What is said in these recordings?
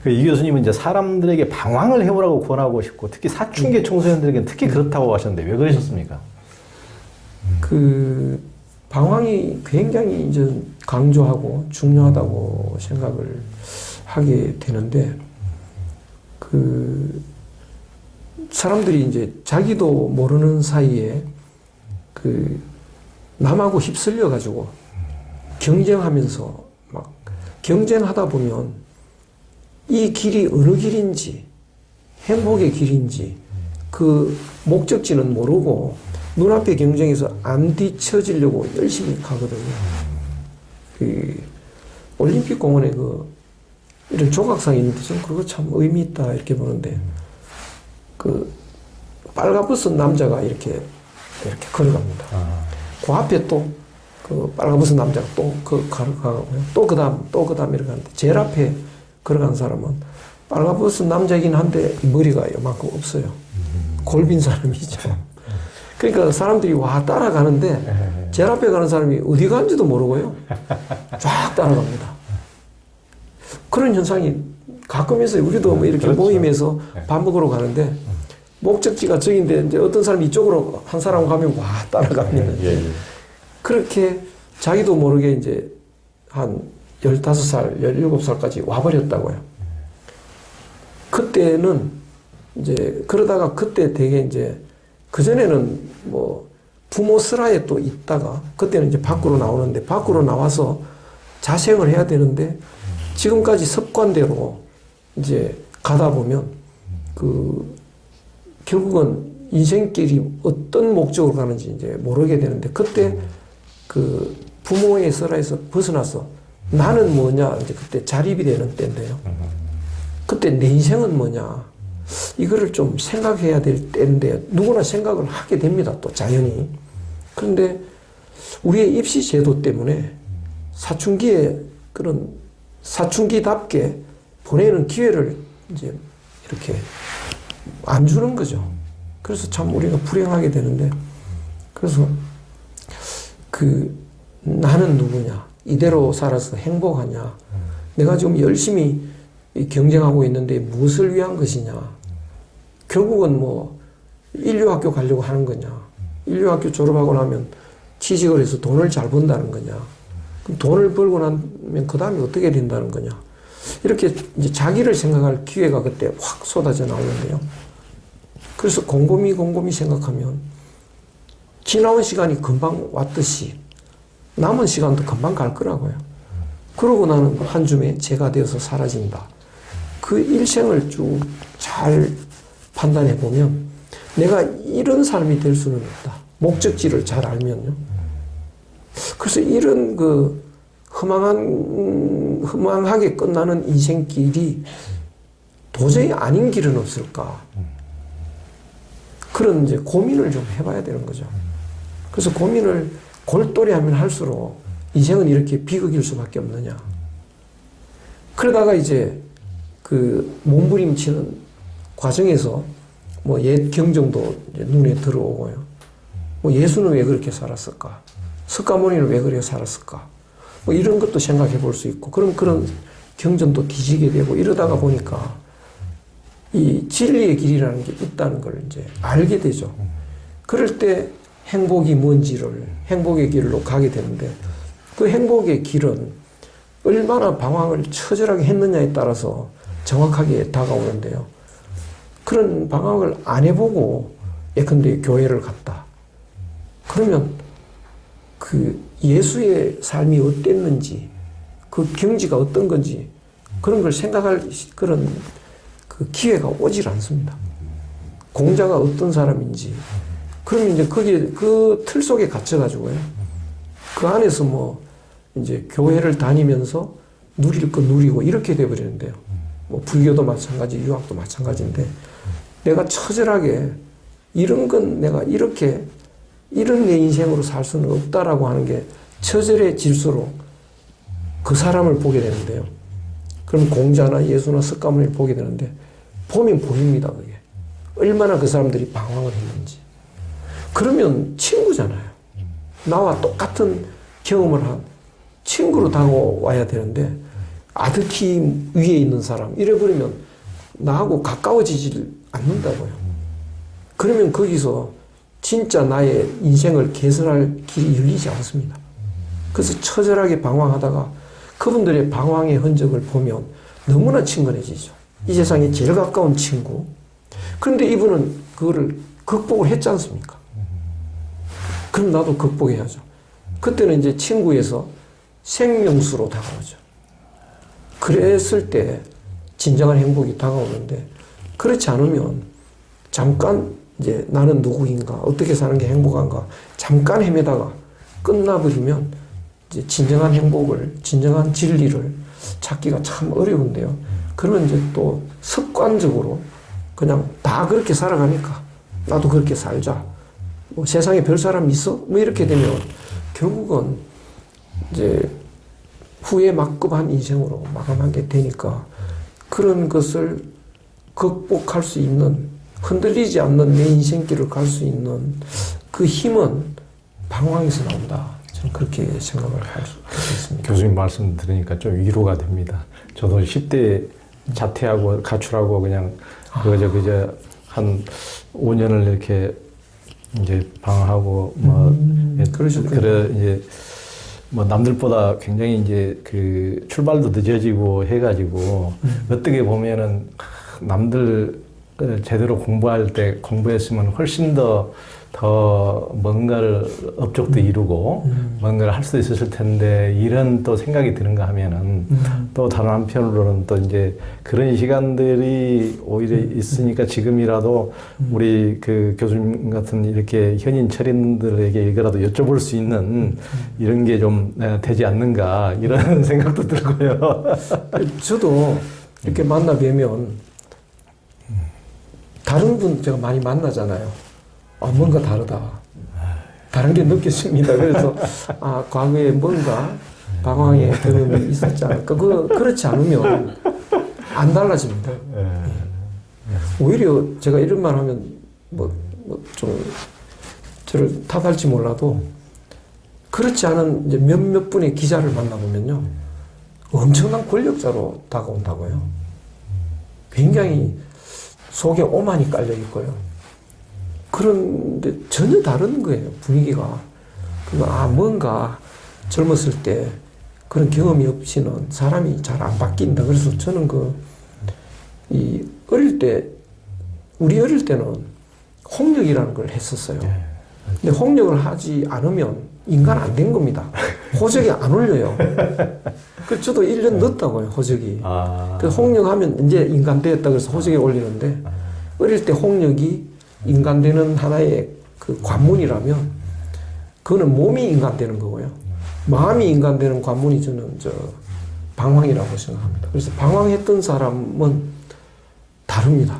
이 교수님은 이제 사람들에게 방황을 해보라고 권하고 싶고 특히 사춘기 청소년들에게는 특히 그렇다고 하셨는데 왜 그러셨습니까? 그 방황이 굉장히 이제 강조하고 중요하다고 생각을 하게 되는데 그 사람들이 이제 자기도 모르는 사이에 그 남하고 휩쓸려 가지고 경쟁하면서 막 경쟁하다 보면 이 길이 어느 길인지 행복의 길인지 그 목적지는 모르고 눈앞의 경쟁에서 안 뒤처지려고 열심히 가거든요. 그 올림픽 공원에 그 이런 조각상이 있는데 저는 그거 참 의미 있다 이렇게 보는데 그 빨가벗은 남자가 이렇게 걸어갑니다. 그 앞에 또 그 빨가벗은 남자가 또 걸어가고요. 또 그다음 이렇게 가는데 제일 앞에 걸어간 사람은 빨가벗은 남자이긴 한데 머리가 요만큼 없어요. 골빈 사람이죠. 그러니까 사람들이 와 따라가는데 제일 앞에 가는 사람이 어디 가는지도 모르고요. 쫙 따라갑니다. 그런 현상이 가끔 있어요. 우리도 뭐 이렇게 그렇죠. 모임에서 밥 먹으러 가는데 목적지가 저긴데 이제 어떤 사람이 이쪽으로 한 사람 가면 와 따라갑니다. 그렇게 자기도 모르게 이제 한 15살, 17살까지 와버렸다고요. 그때는 이제 그러다가 그때 되게 이제 그전에는 뭐 부모 슬하에 또 있다가 그때는 이제 밖으로 나오는데 밖으로 나와서 자생을 해야 되는데 지금까지 습관대로 이제 가다 보면 그 결국은 인생길이 어떤 목적으로 가는지 이제 모르게 되는데 그때 그 부모의 슬하에서 벗어나서 나는 뭐냐 이제 그때 자립이 되는 때인데요. 그때 내 인생은 뭐냐 이거를 좀 생각해야 될 때인데 누구나 생각을 하게 됩니다. 또 자연히. 그런데 우리의 입시 제도 때문에 사춘기에 그런 사춘기답게 보내는 기회를 이제 이렇게 안 주는 거죠. 그래서 참 우리가 불행하게 되는데 그래서 그 나는 누구냐 이대로 살아서 행복하냐 내가 지금 열심히 경쟁하고 있는데 무엇을 위한 것이냐 결국은 뭐 인류학교 가려고 하는 거냐 인류학교 졸업하고 나면 취직을 해서 돈을 잘 번다는 거냐 그럼 돈을 벌고 나면 그 다음에 어떻게 된다는 거냐 이렇게 이제 자기를 생각할 기회가 그때 확 쏟아져 나오는데요. 그래서 곰곰이 생각하면 지나온 시간이 금방 왔듯이 남은 시간도 금방 갈 거라고요. 그러고 나는 한 줌에 재가 되어서 사라진다. 그 일생을 쭉 잘 판단해 보면 내가 이런 삶이 될 수는 없다. 목적지를 잘 알면요. 그래서 이런 그 허망하게 끝나는 인생길이 도저히 아닌 길은 없을까. 그런 이제 고민을 좀 해봐야 되는 거죠. 그래서 고민을 골똘히 하면 할수록 인생은 이렇게 비극일 수밖에 없느냐. 그러다가 이제 그 몸부림치는 과정에서 뭐 옛 경정도 이제 눈에 들어오고요. 뭐 예수는 왜 그렇게 살았을까? 석가모니는 왜 그렇게 살았을까? 뭐 이런 것도 생각해 볼 수 있고, 그럼 그런 경전도 뒤지게 되고 이러다가 보니까 이 진리의 길이라는 게 있다는 걸 이제 알게 되죠. 그럴 때 행복이 뭔지를 행복의 길로 가게 되는데 그 행복의 길은 얼마나 방황을 처절하게 했느냐에 따라서 정확하게 다가오는데요. 그런 방황을 안 해보고 예컨대 교회를 갔다. 그러면 그 예수의 삶이 어땠는지 그 경지가 어떤 건지 그런 걸 생각할 그런 그 기회가 오질 않습니다. 공자가 어떤 사람인지 그러면 이제 거기에 그 틀 속에 갇혀가지고요. 그 안에서 뭐 이제 교회를 다니면서 누릴 거 누리고 이렇게 돼버리는데요. 뭐 불교도 마찬가지, 유학도 마찬가지인데 내가 처절하게 이런 건 내가 이렇게 이런 내 인생으로 살 수는 없다라고 하는 게 처절해질수록 그 사람을 보게 되는데요. 그럼 공자나 예수나 석가모니를 보게 되는데 보면 보입니다. 그게 얼마나 그 사람들이 방황을 했는지. 그러면 친구잖아요. 나와 똑같은 경험을 한 친구로 다가와야 되는데 아득히 위에 있는 사람 이래버리면 나하고 가까워지질 않는다고요. 그러면 거기서 진짜 나의 인생을 개선할 길이 열리지 않습니다. 그래서 처절하게 방황하다가 그분들의 방황의 흔적을 보면 너무나 친근해지죠. 이 세상에 제일 가까운 친구. 그런데 이분은 그거를 극복을 했지 않습니까? 그럼 나도 극복해야죠. 그때는 이제 친구에서 생명수로 다가오죠. 그랬을 때 진정한 행복이 다가오는데, 그렇지 않으면 잠깐 이제 나는 누구인가, 어떻게 사는 게 행복한가 잠깐 헤매다가 끝나버리면 이제 진정한 행복을, 진정한 진리를 찾기가 참 어려운데요. 그러면 이제 또 습관적으로 그냥 다 그렇게 살아가니까 나도 그렇게 살자. 뭐 세상에 별 사람 있어? 뭐 이렇게 되면 결국은 이제 후회 막급한 인생으로 마감하게 되니까, 그런 것을 극복할 수 있는, 흔들리지 않는 내 인생길을 갈 수 있는 그 힘은 방황에서 나온다. 저는 그렇게 생각을 할 수 있습니다. 교수님 말씀 들으니까 좀 위로가 됩니다. 저도 10대 자퇴하고 가출하고 그냥 그저 한 5년을 이렇게 이제 방황하고 그러셨군요. 그래 이제 뭐 남들보다 굉장히 이제 그 출발도 늦어지고 해가지고 어떻게 보면은 남들 제대로 공부할 때 공부했으면 훨씬 더 뭔가를 업적도 이루고 뭔가를 할 수 있었을 텐데, 이런 또 생각이 드는가 하면은 또 다른 한편으로는 또 이제 그런 시간들이 오히려 있으니까 지금이라도 우리 그 교수님 같은 이렇게 현인 철인들에게 이거라도 여쭤볼 수 있는 이런 게 좀 되지 않는가, 이런 생각도 들고요. 저도 이렇게 만나 뵈면 다른 분 제가 많이 만나잖아요. 뭔가 다르다. 다른 게 느껴집니다. 그래서 과거에 뭔가 방황의 경험이 있었지 않을까. 그렇지 않으면 안 달라집니다. 오히려 제가 이런 말 하면 좀 저를 탓할지 몰라도, 그렇지 않은 이제 몇몇 분의 기자를 만나보면요, 엄청난 권력자로 다가온다고요. 굉장히 속에 오만이 깔려 있고요. 그런데 전혀 다른 거예요, 분위기가. 뭔가 젊었을 때 그런 경험이 없이는 사람이 잘 안 바뀐다. 그래서 저는 우리 어릴 때는 홍역이라는 걸 했었어요. 근데 홍역을 하지 않으면 인간 안 된 겁니다. 호적이 안 올려요. 그래서 저도 1년 넣었다고요, 호적이. 그래서 홍역하면 이제 인간 되었다 그래서 호적에 올리는데, 어릴 때 홍역이 인간 되는 하나의 그 관문이라면, 그거는 몸이 인간 되는 거고요. 마음이 인간 되는 관문이 저는 방황이라고 생각합니다. 그래서 방황했던 사람은 다릅니다.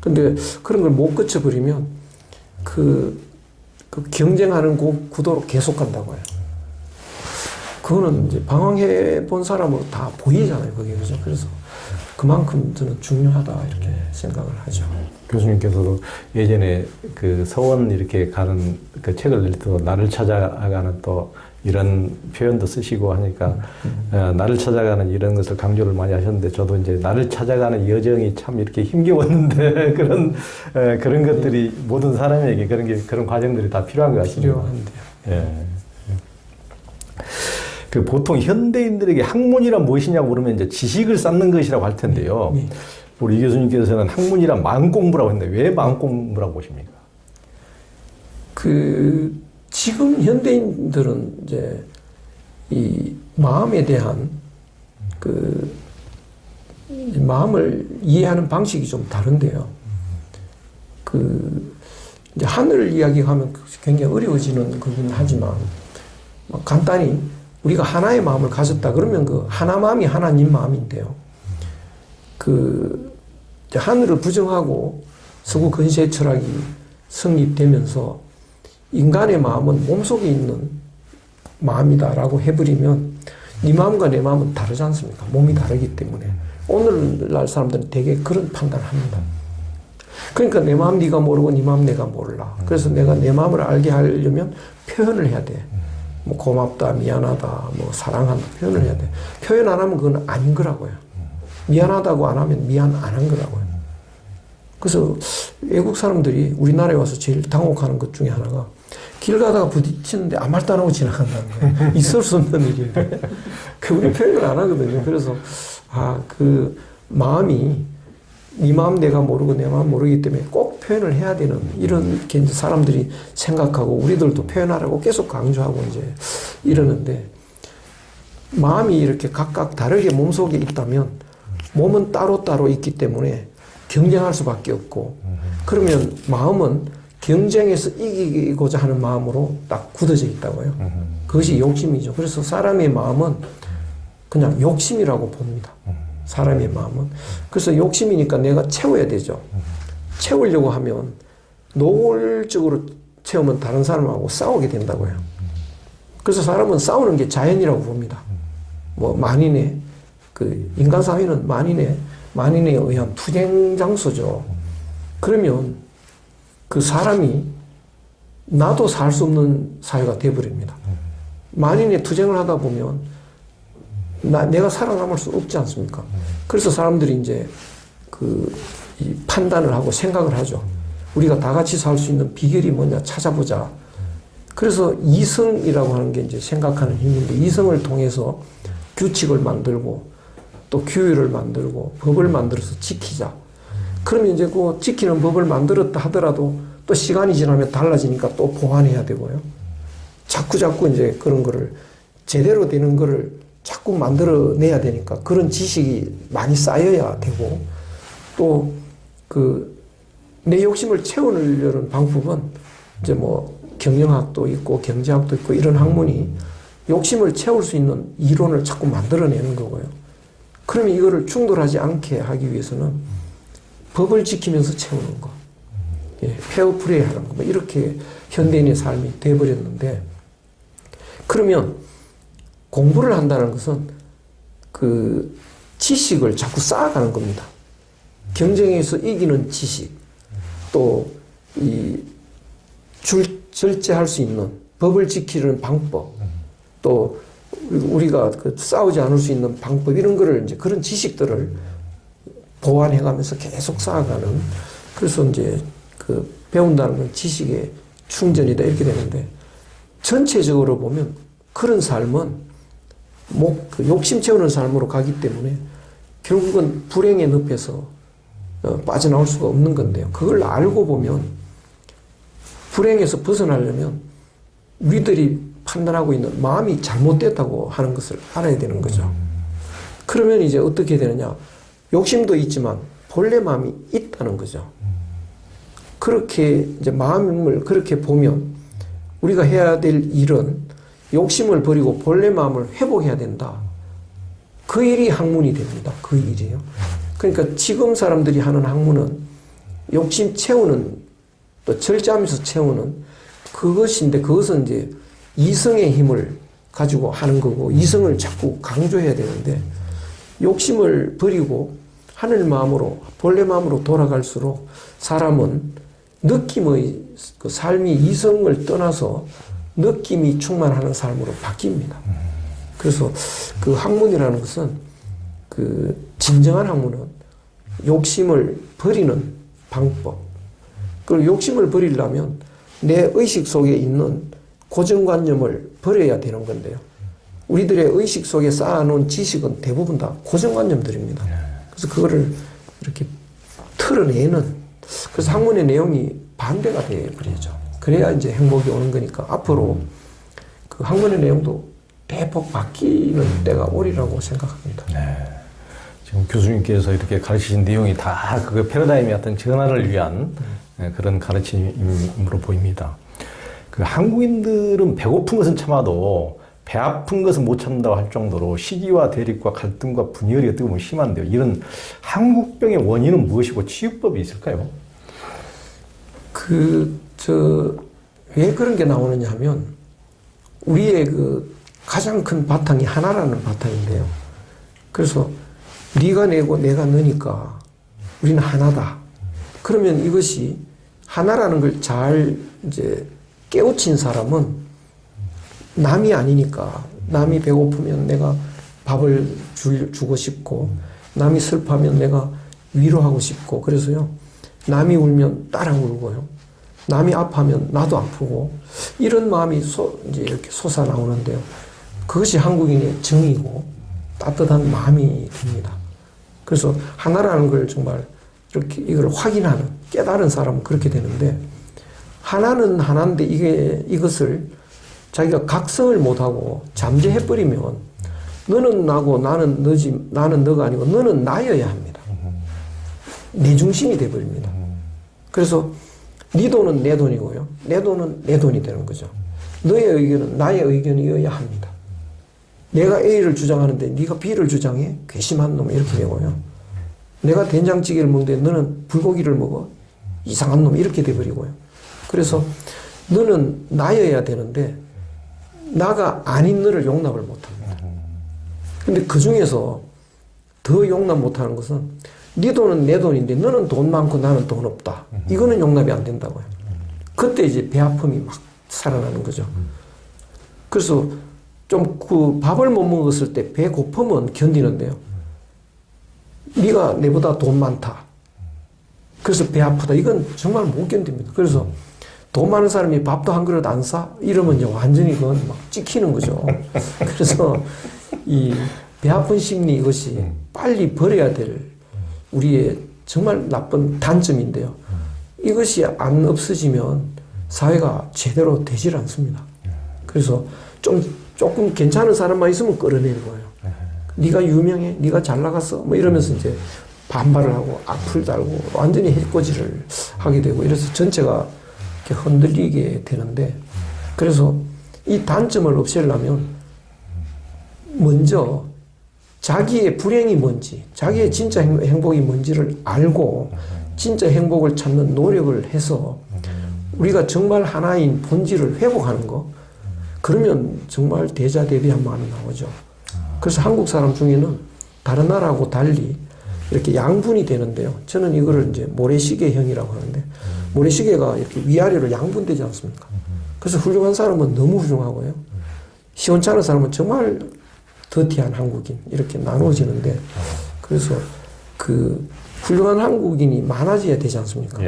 근데 그런 걸 못 거쳐버리면 그 경쟁하는 구도로 계속 간다고요. 그거는 이제 방황해 본 사람으로 다 보이잖아요, 그게. 그죠? 그래서 그만큼 저는 중요하다, 이렇게 생각을 하죠. 교수님께서도 예전에 그 서원 이렇게 가는 그 책을 낼 때 나를 찾아가는 또 이런 표현도 쓰시고 하니까 나를 찾아가는 이런 것을 강조를 많이 하셨는데, 저도 이제 나를 찾아가는 여정이 참 이렇게 힘겨웠는데 그런 것들이 모든 사람에게 그런 과정들이 다 필요한 것 같습니다. 필요한데요. 예. 그 보통 현대인들에게 학문이란 무엇이냐고 물으면 이제 지식을 쌓는 것이라고 할 텐데요. 우리 이 교수님께서는 학문이란 마음 공부라고 했는데, 왜 마음 공부라고 보십니까? 지금 현대인들은 이제 이 마음에 대한 마음을 이해하는 방식이 좀 다른데요. 이제 하늘을 이야기하면 굉장히 어려워지는 거긴 하지만, 간단히 우리가 하나의 마음을 가졌다 그러면 그 하나 마음이 하나님 마음인데요. 이제 하늘을 부정하고 서구 근시의 철학이 성립되면서 인간의 마음은 몸속에 있는 마음이다라고 해버리면 네 마음과 내 마음은 다르지 않습니까? 몸이 다르기 때문에. 오늘날 사람들은 되게 그런 판단을 합니다. 그러니까 내 마음 네가 모르고 네 마음 내가 몰라. 그래서 내가 내 마음을 알게 하려면 표현을 해야 돼. 뭐 고맙다, 미안하다, 뭐 사랑한다 표현을 해야 돼. 표현 안 하면 그건 아닌 거라고요. 미안하다고 안 하면 미안 안 한 거라고요. 그래서 외국 사람들이 우리나라에 와서 제일 당혹하는 것 중에 하나가 길 가다가 부딪히는데 아무 말도 안 하고 지나간다는 거예요. 있을 수 없는 일인데. 우리 표현을 안 하거든요. 그래서, 그 마음이 네 마음 내가 모르고 내 마음 모르기 때문에 꼭 표현을 해야 되는 이렇게 이제 사람들이 생각하고 우리들도 표현하라고 계속 강조하고 이제 이러는데 마음이 이렇게 각각 다르게 몸속에 있다면 몸은 따로따로 있기 때문에 경쟁할 수밖에 없고 그러면 마음은 경쟁에서 이기고자 하는 마음으로 딱 굳어져 있다고요. 그것이 욕심이죠. 그래서 사람의 마음은 그냥 욕심이라고 봅니다. 사람의 마음은. 그래서 욕심이니까 내가 채워야 되죠. 채우려고 하면 노골적으로 채우면 다른 사람하고 싸우게 된다고요. 그래서 사람은 싸우는 게 자연이라고 봅니다. 뭐 만인의 그 인간 사회는 만인에 의한 투쟁 장소죠. 그러면 그 사람이 나도 살 수 없는 사회가 되어버립니다. 만인의 투쟁을 하다 보면 내가 살아남을 수 없지 않습니까? 그래서 사람들이 이제 이 판단을 하고 생각을 하죠. 우리가 다 같이 살 수 있는 비결이 뭐냐 찾아보자. 그래서 이성이라고 하는 게 이제 생각하는 힘인데 이성을 통해서 규칙을 만들고 또 규율을 만들고 법을 만들어서 지키자. 그러면 이제 그 지키는 법을 만들었다 하더라도 또 시간이 지나면 달라지니까 또 보완해야 되고요. 자꾸 이제 그런 거를 제대로 되는 거를 자꾸 만들어내야 되니까 그런 지식이 많이 쌓여야 되고 또 내 욕심을 채우려는 방법은 이제 뭐 경영학도 있고 경제학도 있고 이런 학문이 욕심을 채울 수 있는 이론을 자꾸 만들어내는 거고요. 그러면 이거를 충돌하지 않게 하기 위해서는 법을 지키면서 채우는 거. 페어플레이 하는 거. 뭐 이렇게 현대인의 삶이 돼버렸는데 그러면 공부를 한다는 것은 그 지식을 자꾸 쌓아가는 겁니다. 경쟁에서 이기는 지식, 또 절제할 수 있는 법을 지키는 방법, 또 우리가 싸우지 않을 수 있는 방법 이런 거를 이제 그런 지식들을 보완해가면서 계속 쌓아가는 그래서 이제 배운다는 건 지식의 충전이다 이렇게 되는데 전체적으로 보면 그런 삶은 욕심 채우는 삶으로 가기 때문에 결국은 불행의 늪에서 빠져나올 수가 없는 건데요. 그걸 알고 보면 불행에서 벗어나려면 우리들이 판단하고 있는 마음이 잘못됐다고 하는 것을 알아야 되는 거죠. 그러면 이제 어떻게 되느냐. 욕심도 있지만 본래 마음이 있다는 거죠. 그렇게 이제 마음을 그렇게 보면 우리가 해야 될 일은 욕심을 버리고 본래 마음을 회복해야 된다. 그 일이 학문이 됩니다. 그 일이에요. 그러니까 지금 사람들이 하는 학문은 욕심 채우는 또 절제하면서 채우는 그것인데 그것은 이제 이성의 힘을 가지고 하는 거고 이성을 자꾸 강조해야 되는데 욕심을 버리고 하늘 마음으로 본래 마음으로 돌아갈수록 사람은 느낌의 그 삶이 이성을 떠나서 느낌이 충만하는 삶으로 바뀝니다. 그래서 그 학문이라는 것은 진정한 학문은 욕심을 버리는 방법. 그리고 욕심을 버리려면 내 의식 속에 있는 고정관념을 버려야 되는 건데요. 우리들의 의식 속에 쌓아놓은 지식은 대부분 다 고정관념들입니다. 그래서 그거를 이렇게 털어내는 그래서 학문의 내용이 반대가 되어버리죠. 그래야 이제 행복이 오는 거니까 앞으로 그 학문의 내용도 대폭 바뀌는 때가 오리라고 생각합니다. 네. 지금 교수님께서 이렇게 가르치신 내용이 다 그 패러다임의 어떤 전환을 위한 그런 가르침으로 보입니다. 그 한국인들은 배고픈 것은 참아도 배 아픈 것은 못 참는다고 할 정도로 시기와 대립과 갈등과 분열이 어떻게 보면 심한데요. 이런 한국병의 원인은 무엇이고 치유법이 있을까요? 왜 그런 게 나오느냐 하면 우리의 가장 큰 바탕이 하나라는 바탕인데요. 그래서 네가 내고 내가 너니까 우리는 하나다. 그러면 이것이 하나라는 걸 잘 이제 깨우친 사람은 남이 아니니까 남이 배고프면 내가 밥을 주고 싶고 남이 슬퍼하면 내가 위로하고 싶고 그래서요 남이 울면 따라 울고요 남이 아파하면 나도 아프고 이런 마음이 이제 이렇게 솟아나오는데요 그것이 한국인의 정이고 따뜻한 마음이 됩니다. 그래서 하나라는 걸 정말 이렇게 이걸 확인하는 깨달은 사람은 그렇게 되는데 하나는 하나인데 이것을 자기가 각성을 못하고 잠재해버리면 너는 나고 나는 너지 나는 너가 아니고 너는 나여야 합니다. 내 중심이 돼버립니다. 그래서 네 돈은 내 돈이고요. 내 돈은 내 돈이 되는 거죠. 너의 의견은 나의 의견이어야 합니다. 내가 A를 주장하는데 네가 B를 주장해? 괘씸한 놈 이렇게 되고요. 내가 된장찌개를 먹는데 너는 불고기를 먹어? 이상한 놈 이렇게 돼버리고요. 그래서 너는 나여야 되는데 나가 아닌 너를 용납을 못합니다. 근데 그 중에서 더 용납 못하는 것은 네 돈은 내 돈인데 너는 돈 많고 나는 돈 없다. 이거는 용납이 안 된다고요. 그때 이제 배 아픔이 막 살아나는 거죠. 그래서 좀 그 밥을 못 먹었을 때 배 고픔은 견디는데요. 네가 내보다 돈 많다. 그래서 배 아프다. 이건 정말 못 견딥니다. 그래서 돈 많은 사람이 밥도 한 그릇 안 사? 이러면 이제 완전히 그건 막 찍히는 거죠. 그래서 이 배 아픈 심리 이것이 빨리 버려야 될 우리의 정말 나쁜 단점인데요. 이것이 안 없어지면 사회가 제대로 되질 않습니다. 그래서 조금 괜찮은 사람만 있으면 끌어내는 거예요. 네가 유명해, 네가 잘 나갔어, 뭐 이러면서 이제 반발을 하고 악플 달고 완전히 해코지를 하게 되고 이래서 전체가 이렇게 흔들리게 되는데 그래서 이 단점을 없애려면 먼저 자기의 불행이 뭔지, 자기의 진짜 행복이 뭔지를 알고 진짜 행복을 찾는 노력을 해서 우리가 정말 하나인 본질을 회복하는 거 그러면 정말 대자대비한 마음이 나오죠. 그래서 한국 사람 중에는 다른 나라하고 달리 이렇게 양분이 되는데요. 저는 이거를 이제 모래시계형이라고 하는데 모래시계가 이렇게 위아래로 양분되지 않습니까? 그래서 훌륭한 사람은 너무 훌륭하고요. 시원찮은 사람은 정말 더티한 한국인 이렇게 나누어지는데 그래서 그 훌륭한 한국인이 많아져야 되지 않습니까?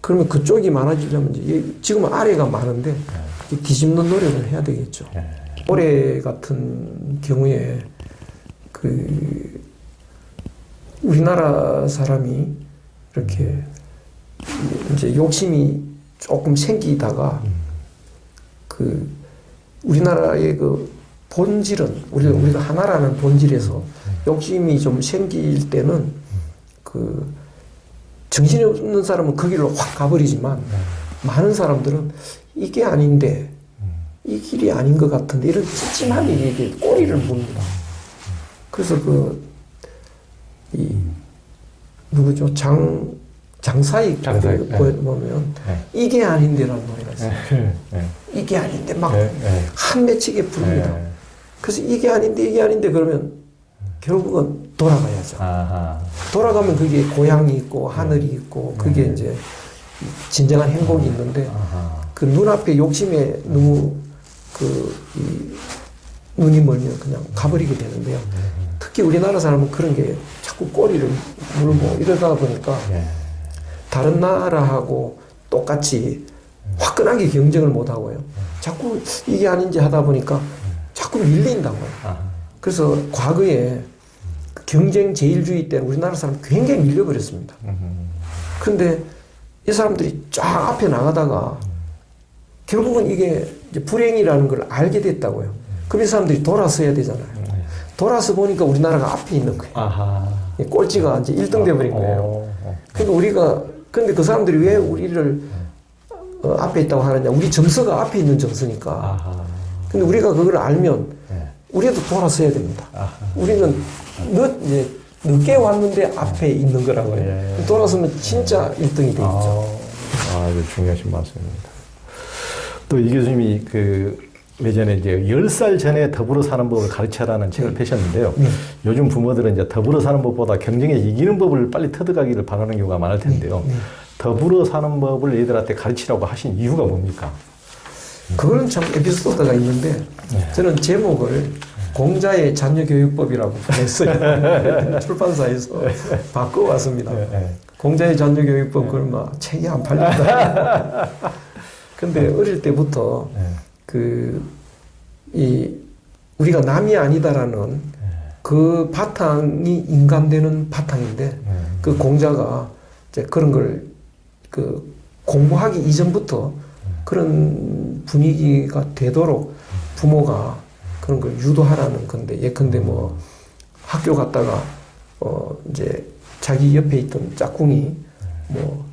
그러면 그쪽이 많아지려면 이제 지금은 아래가 많은데 뒤집는 노력을 해야 되겠죠. 올해 같은 경우에 그 우리나라 사람이 이렇게 이제 욕심이 조금 생기다가 그 우리나라의 그 본질은 우리가 하나라는 본질에서 욕심이 좀 생길 때는 그 정신이 없는 사람은 그 길로 확 가버리지만 많은 사람들은 이게 아닌데 이 길이 아닌 것 같은데 이런 찜찜함이 이게 꼬리를 뭅니다. 그래서 누구죠? 장사익 보면 이게 아닌데라는 노래가 있어요. 이게 아닌데 막 한 맺히게 부릅니다. 그래서 이게 아닌데 그러면 결국은 돌아가야죠. 돌아가면 그게 고향이 있고 하늘이 있고 그게 이제 진정한 행복이 있는데 그 눈앞에 욕심에 너무 눈이 멀면 그냥 가버리게 되는데요. 특히 우리나라 사람은 그런 게 자꾸 꼬리를 물고 이러다 보니까 다른 나라하고 똑같이 화끈하게 경쟁을 못 하고요. 자꾸 이게 아닌지 하다 보니까 자꾸 밀린다고요. 그래서 과거에 경쟁 제일주의 때는 우리나라 사람 굉장히 밀려버렸습니다. 그런데 이 사람들이 쫙 앞에 나가다가 결국은 이게 이제 불행이라는 걸 알게 됐다고요. 그럼 이 사람들이 돌아서야 되잖아요. 돌아서 보니까 우리나라가 앞에 있는 거예요. 꼴찌가 이제 1등 돼버린 거예요. 그러니까 근데 그 사람들이 왜 우리를 앞에 있다고 하느냐. 우리 정서가 앞에 있는 정서니까. 근데 우리가 그걸 알면 우리도 돌아서야 됩니다. 우리는 늦게 왔는데 앞에 있는 거라고요. 돌아서면 진짜 1등이 되겠죠. 이거 중요하신 말씀입니다. 또 이 교수님이 예전에 이제 10살 전에 더불어 사는 법을 가르쳐라는 책을 펴셨는데요. 요즘 부모들은 이제 더불어 사는 법보다 경쟁에 이기는 법을 빨리 터득하기를 바라는 경우가 많을 텐데요. 더불어 사는 법을 애들한테 가르치라고 하신 이유가 뭡니까? 그거는 참 에피소드가 있는데 저는 제목을 공자의 자녀교육법이라고 했어요. 출판사에서 바꿔왔습니다. 공자의 자녀교육법 그걸 막 책이 안 팔린다. 근데 어릴 때부터 우리가 남이 아니다라는 그 바탕이 인간되는 바탕인데 그 공자가 이제 그런 걸 공부하기 이전부터 그런 분위기가 되도록 부모가 그런 걸 유도하라는 건데, 예컨대 뭐 학교 갔다가 이제 자기 옆에 있던 짝꿍이 뭐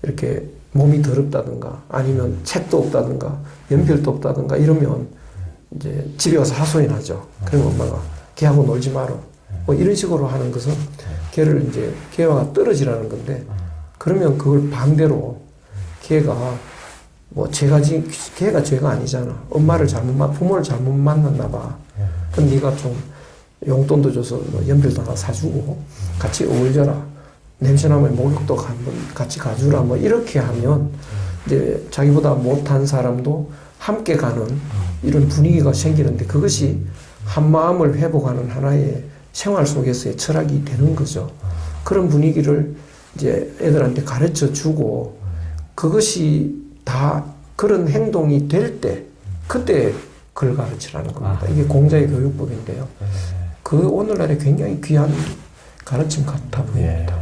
이렇게 몸이 더럽다든가 아니면 책도 없다든가 연필도 없다든가 이러면 이제 집에 와서 하소연 하죠. 그러면 엄마가 걔하고 놀지 마라. 뭐 이런 식으로 하는 것은 걔를 이제 걔와 떨어지라는 건데, 그러면 그걸 반대로 걔가 뭐 걔가 죄가 아니잖아. 엄마를 부모를 잘못 만났나 봐. 그럼 네가 좀 용돈도 줘서 뭐 연필도 하나 사주고 같이 어울려라. 냄새나면 목욕도 한번 같이 가주라. 뭐 이렇게 하면 이제 자기보다 못한 사람도 함께 가는 이런 분위기가 생기는데, 그것이 한 마음을 회복하는 하나의 생활 속에서의 철학이 되는 거죠. 그런 분위기를 이제 애들한테 가르쳐 주고, 그것이 다 그런 행동이 될 때, 그때 그걸 가르치라는 겁니다. 이게 공자의 교육법인데요. 그 오늘날에 굉장히 귀한 가르침 같아 보입니다.